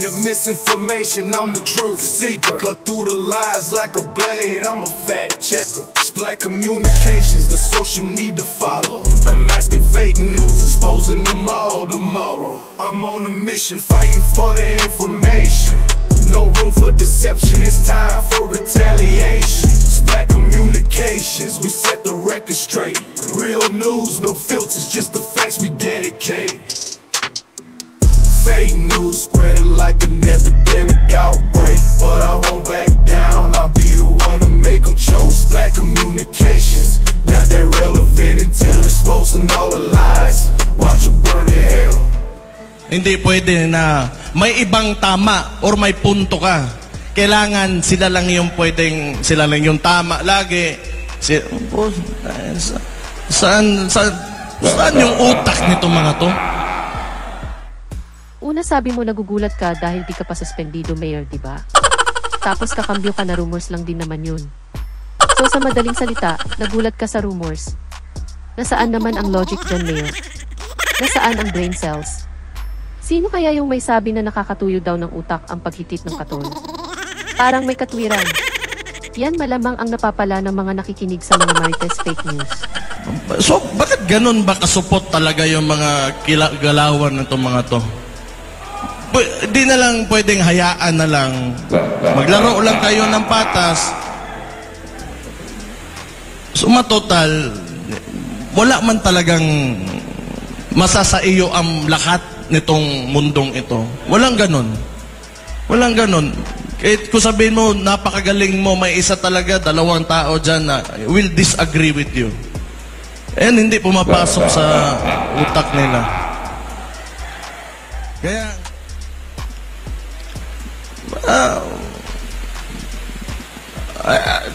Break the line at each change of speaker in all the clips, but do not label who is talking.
spreading misinformation, I'm the truth seeker. Cut through the lies like a blade, I'm a fact checker. Black communications, the social media follow. Unmasking fake news, exposing them all tomorrow. I'm on a mission, fighting for the information. No room for deception, it's time for retaliation. Black communications, we set the record straight. Real news, no filters, just the facts we dedicate. Fake news spreading like an epidemic outbreak, but I won't back down, I'll be the one to make them choke. Black communications, now they're relevant until exposing all the lies. Watch them burn in hell.
Hindi pwede na may ibang tama or may punto ka. Kailangan sila lang yung pwedeng, sila lang yung tama lagi. Saan yung utak nito mga to?
Una sabi mo nagugulat ka dahil di ka pa suspendido, Mayor, di ba? Tapos kakambyo ka na rumors lang din naman yun. So sa madaling salita, nagulat ka sa rumors. Nasaan naman ang logic dyan, Mayor? Nasaan ang brain cells? Sino kaya yung may sabi na nakakatuyo daw ng utak ang paghitit ng katol? Parang may katwiran. Yan malamang ang napapala ng mga nakikinig sa mga Marites fake news.
So bakit ganun ba kasupot talaga yung mga galawan ng itong mga to? Di na lang pwedeng hayaan na lang. Maglaro lang kayo ng patas. So matotal, wala man talagang masasaiyo ang lahat nitong mundong ito. Walang ganun. Walang ganun. Kahit kung sabihin mo, napakagaling mo, may isa talaga, dalawang tao dyan na will disagree with you. And hindi pumapasok sa utak nila. Kaya,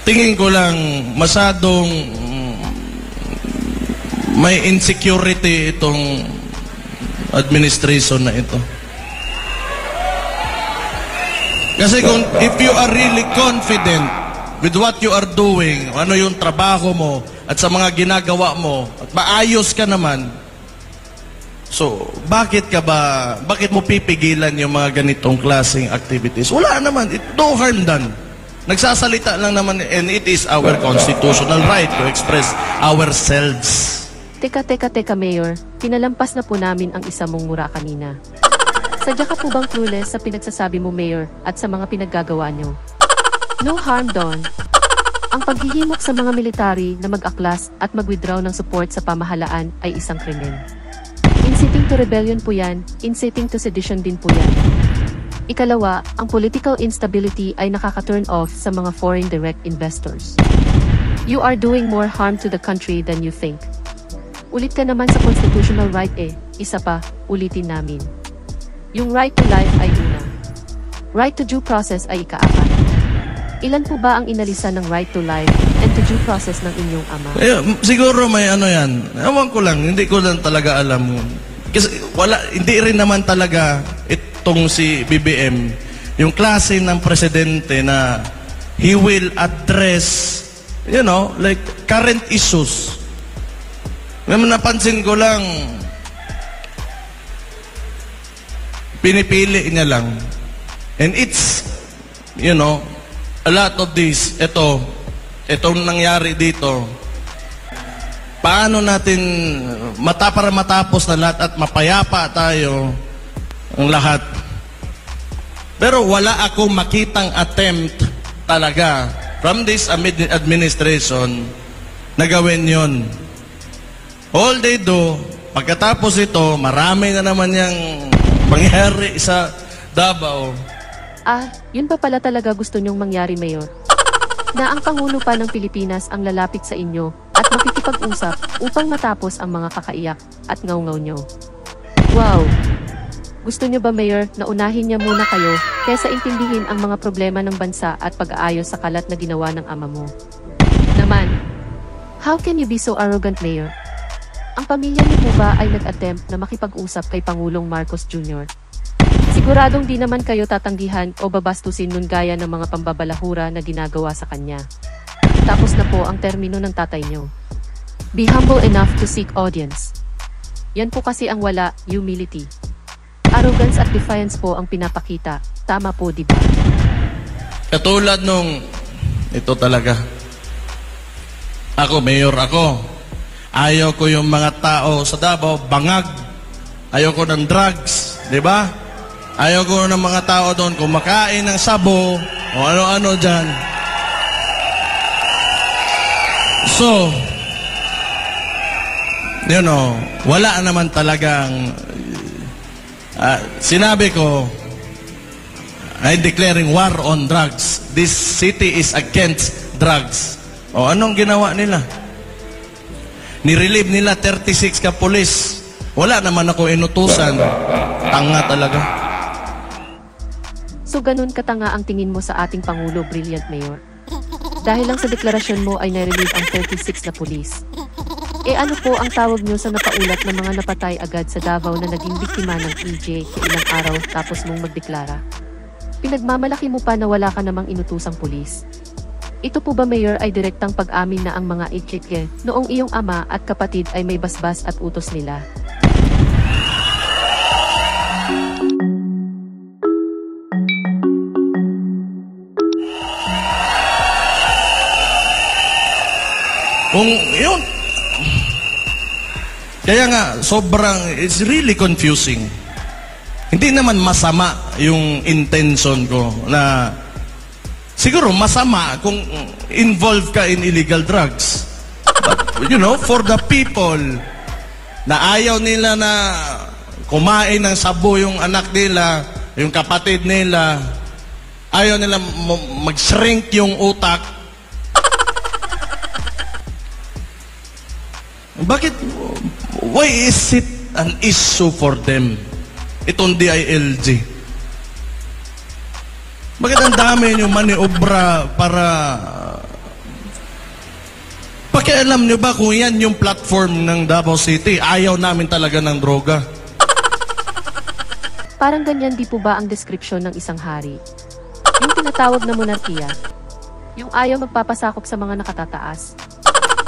tingin ko lang masyadong may insecurity itong administration na ito. Kasi kung if you are really confident with what you are doing, ano yung trabaho mo at sa mga ginagawa mo at maayos ka naman, so bakit mo pipigilan yung mga ganitong klaseng activities? Wala naman, no harm done. Nagsasalita lang naman, and it is our constitutional right to express ourselves.
Teka, Mayor. Pinalampas na po namin ang isa mong mura kanina. Sadya ka po bang clueless sa pinagsasabi mo, Mayor, at sa mga pinaggagawa nyo? No harm done. Ang paghihimok sa mga military na mag-aklas at mag-withdraw ng support sa pamahalaan ay isang krimen. Inciting to rebellion po yan, inciting to sedition din po yan. Ikalawa, ang political instability ay nakaka-turn off sa mga foreign direct investors. You are doing more harm to the country than you think. Ulit ka naman sa constitutional right Isa pa, ulitin namin. Yung right to life ay una. Right to due process ay ika-apat. Ilan po ba ang inalisan ng right to life and to due process ng inyong ama?
Siguro may ano yan. Ewan ko lang, hindi ko lang talaga alam. Kasi hindi rin naman talaga itong si BBM, yung klase ng presidente na he will address, like current issues. Napansin ko lang, pinipili niya lang. And it's, a lot of this, itong nangyari dito, paano natin para matapos na lahat at mapayapa tayo ang lahat. Pero wala akong makitang attempt talaga from this administration na gawin yon. All they do, pagkatapos ito, marami na naman yung mangyari sa Davao.
Yun pa pala talaga gusto nyong mangyari, Mayor? Na ang Pangulo pa ng Pilipinas ang lalapit sa inyo at makikipag-usap upang matapos ang mga kakaiyak at ngaw-ngaw nyo. Wow! Gusto nyo ba, Mayor, na unahin niya muna kayo kaysa intindihin ang mga problema ng bansa at pag-aayos sa kalat na ginawa ng ama mo? Naman, how can you be so arrogant, Mayor? Ang pamilya niyo po ba ay nag-attempt na makipag-usap kay Pangulong Marcos Jr.? Siguradong di naman kayo tatanggihan o babastusin nun gaya ng mga pambabalahura na ginagawa sa kanya. Tapos na po ang termino ng tatay niyo. Be humble enough to seek audience. Yan po kasi ang wala, humility. Arrogance at defiance po ang pinapakita. Tama po, di ba?
Katulad nung, ito talaga. Ako, mayor ako. Ayaw ko yung mga tao sa Davao, bangag. Ayaw ko ng drugs, di ba? Ayaw ko ng mga tao doon kumakain ng sabo o ano-ano dyan. So, you know, wala naman talagang sinabi ko, I'm declaring war on drugs. This city is against drugs. O anong ginawa nila? Nirelieve nila 36 ka pulis. Wala naman ako inutusan. Tanga talaga.
So ganun katanga ang tingin mo sa ating Pangulo, Brilliant Mayor? Dahil lang sa deklarasyon mo ay nirelieve ang 36 na pulis. Ano po ang tawag nyo sa napaulat na mga napatay agad sa Davao na naging biktima ng EJ ilang araw tapos mong magdeklara? Pinagmamalaki mo pa na wala ka namang inutusang pulis. Ito po ba, Mayor, ay direktang pag-amin na ang mga EJ noong iyong ama at kapatid ay may basbas at utos nila?
Kung yun, kaya nga, it's really confusing. Hindi naman masama yung intention ko na, siguro masama kung involved ka in illegal drugs. But, you know, for the people na ayaw nila na kumain ng sabo yung anak nila, yung kapatid nila, ayaw nila mag-shrink yung utak. Bakit? Why is it an issue for them? Itong DILG. Bakit ang dami nyo maniobra para... Pakialam nyo ba kung yan yung platform ng Davao City? Ayaw namin talaga ng droga.
Parang ganyan di po ba ang description ng isang hari? Yung tinatawag na monarkiya. Yung ayaw magpapasakop sa mga nakatataas.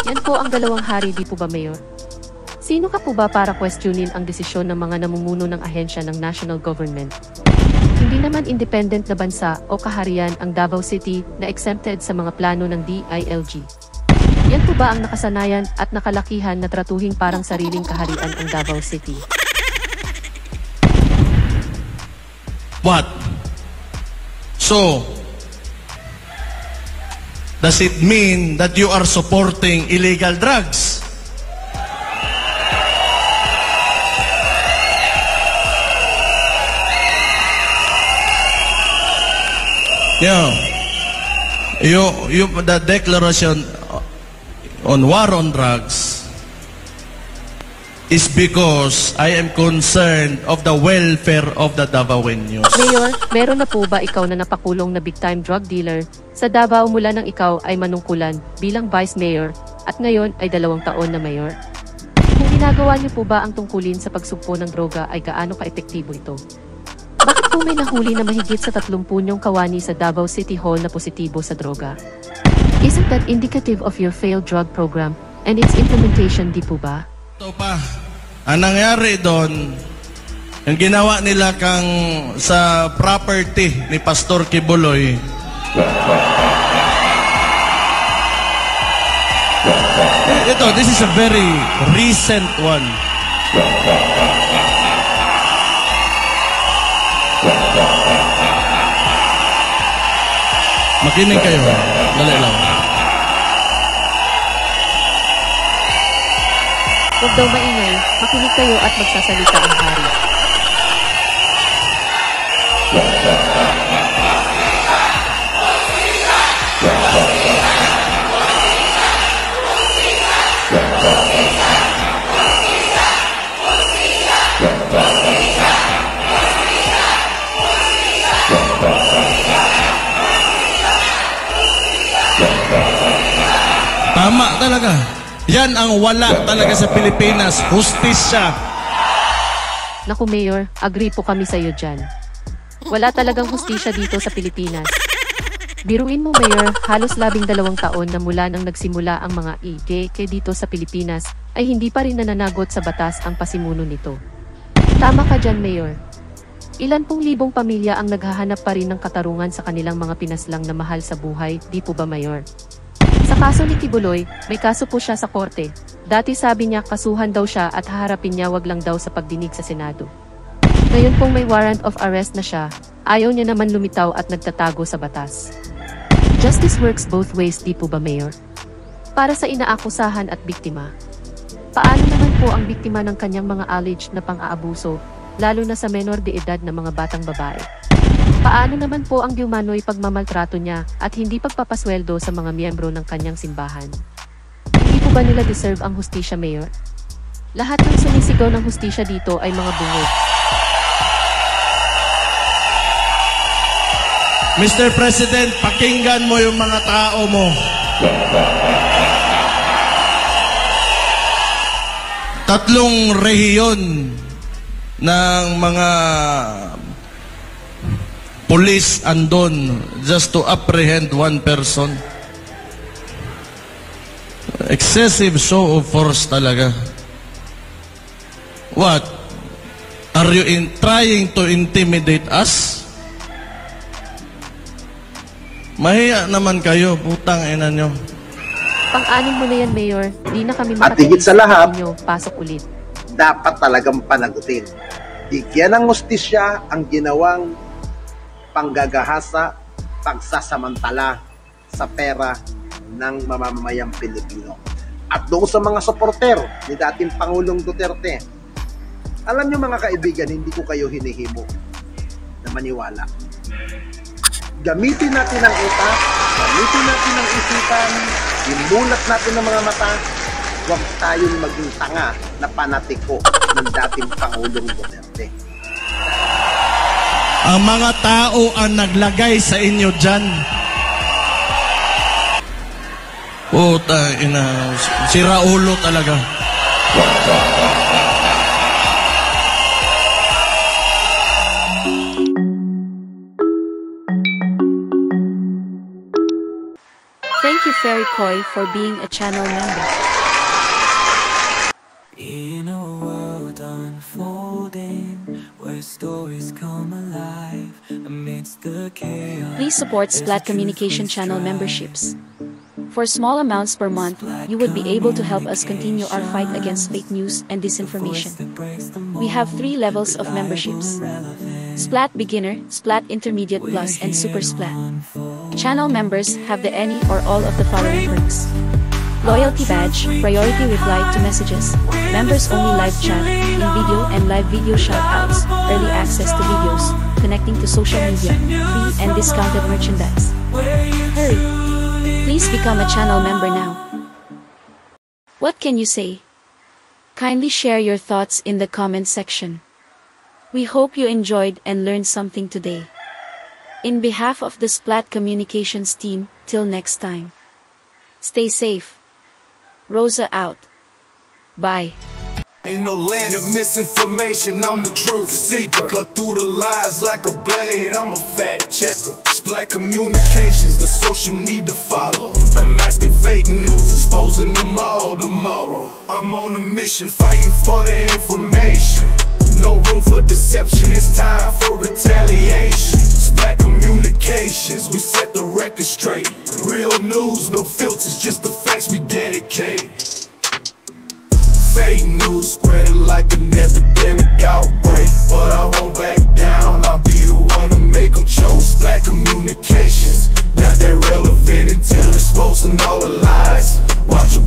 Yan po ang dalawang hari, di po ba, Mayor? Sino ka po ba para questionin ang desisyon ng mga namumuno ng ahensya ng national government? Hindi naman independent na bansa o kaharian ang Davao City na exempted sa mga plano ng DILG. Yan po ba ang nakasanayan at nakalakihan na tratuhing parang sariling kaharian ang Davao City?
What? So, does it mean that you are supporting illegal drugs? The declaration on war on drugs is because I am concerned of the welfare of the Davaoenos.
Mayor, meron na po ba ikaw na napakulong na big-time drug dealer sa Davao mula nang ikaw ay manungkulan bilang Vice Mayor at ngayon ay 2 taon na Mayor? Kung ginagawa niyo po ba ang tungkulin sa pagsugpo ng droga ay gaano ka-epektibo ito? Bakit po may nahuli na mahigit sa 30 kawani sa Davao City Hall na positibo sa droga? Isn't that indicative of your failed drug program and its implementation, di po ba?
Ito pa, ang nangyari doon, yung ginawa nila sa property ni Pastor Kibuloy, this is a very recent one. Makinig kayo. Dali lang.
Huwag daw maingay, makinig kayo at magsasalita ang hari.
Tama talaga. Yan ang wala talaga sa Pilipinas. Hustisya.
Naku, Mayor, agree po kami sa iyo dyan. Wala talagang hustisya dito sa Pilipinas. Biruin mo, Mayor, halos 12 taon na mula nang nagsimula ang mga EJK dito sa Pilipinas ay hindi pa rin nananagot sa batas ang pasimuno nito. Tama ka dyan, Mayor. Ilan pong libong pamilya ang naghahanap pa rin ng katarungan sa kanilang mga pinaslang na mahal sa buhay, di po ba Mayor? Sa kaso ni Kibuloy, may kaso po siya sa korte. Dati sabi niya kasuhan daw siya at haharapin niya wag lang daw sa pagdinig sa Senado. Ngayon pong may warrant of arrest na siya, ayaw niya naman lumitaw at nagtatago sa batas. Justice works both ways, di po ba Mayor? Para sa inaakusahan at biktima. Paano naman po ang biktima ng kanyang mga alleged na pang-aabuso, lalo na sa menor de edad na mga batang babae? Paano naman po ang diumano'y pagmamaltrato niya at hindi pagpapasweldo sa mga miyembro ng kanyang simbahan? Hindi po ba nila deserve ang hustisya, Mayor? Lahat ng sumisigaw ng hustisya dito ay mga bungod.
Mr. President, pakinggan mo yung mga tao mo. Tatlong rehiyon ng mga police andon just to apprehend one person. Excessive show of force talaga. What? Are you trying to intimidate us? Mahiya naman kayo, putang ina nyo.
Pang-anim mo na yan, Mayor. Di na kami
At higit sa lahat,
inyo. Pasok ulit.
dapat talagang panagutin. Bigyan ng hustisya ang ginawang panggagahasa, pagsasamantala sa pera ng mamamayang Pilipino. At doon sa mga supporter ni dating Pangulong Duterte, alam nyo mga kaibigan, hindi ko kayo hinihimo na maniwala. Gamitin natin ang utak, gamitin natin ang isipan, imulat natin ang mga mata, huwag tayong maging tanga na panatiko ng dating Pangulong Duterte.
Ang mga tao ang naglagay sa inyo dyan. Puta ina, si Raulo talaga.
Thank you Fairy Koi for being a channel member.
In a world unfolding, where stories come alive amidst the chaos.
Please support Splat Communication channel memberships. For small amounts per month, you would be able to help us continue our fight against fake news and disinformation. We have 3 levels of memberships: Splat Beginner, Splat Intermediate Plus, and Super Splat. Channel members have the any or all of the following perks: Loyalty Badge, Priority Reply to Messages, Members Only Live Chat, in-video and live video shoutouts, Early Access to Videos, Connecting to Social Media, Free and Discounted Merchandise. Hurry! Please become a channel member now. What can you say? Kindly share your thoughts in the comment section. We hope you enjoyed and learned something today. In behalf of the Splat Communications team, till next time. Stay safe. Rosa out. Bye.
Ain't no land of misinformation, I'm the truth seeker. Cut through the lies like a blade, I'm a fact checker. Splat Communications, the social need to follow. Inactivating news, exposing them all tomorrow. I'm on a mission, fighting for the information. No room for deception, it's time for retaliation. Splat Communications, we set the record straight. Real news, no filters, just the facts we dedicate. Fake news spreading like an epidemic outbreak, but I won't back down, I'll be the one to make them choke. Splat Communications, not that relevant until exposing all the lies. Watch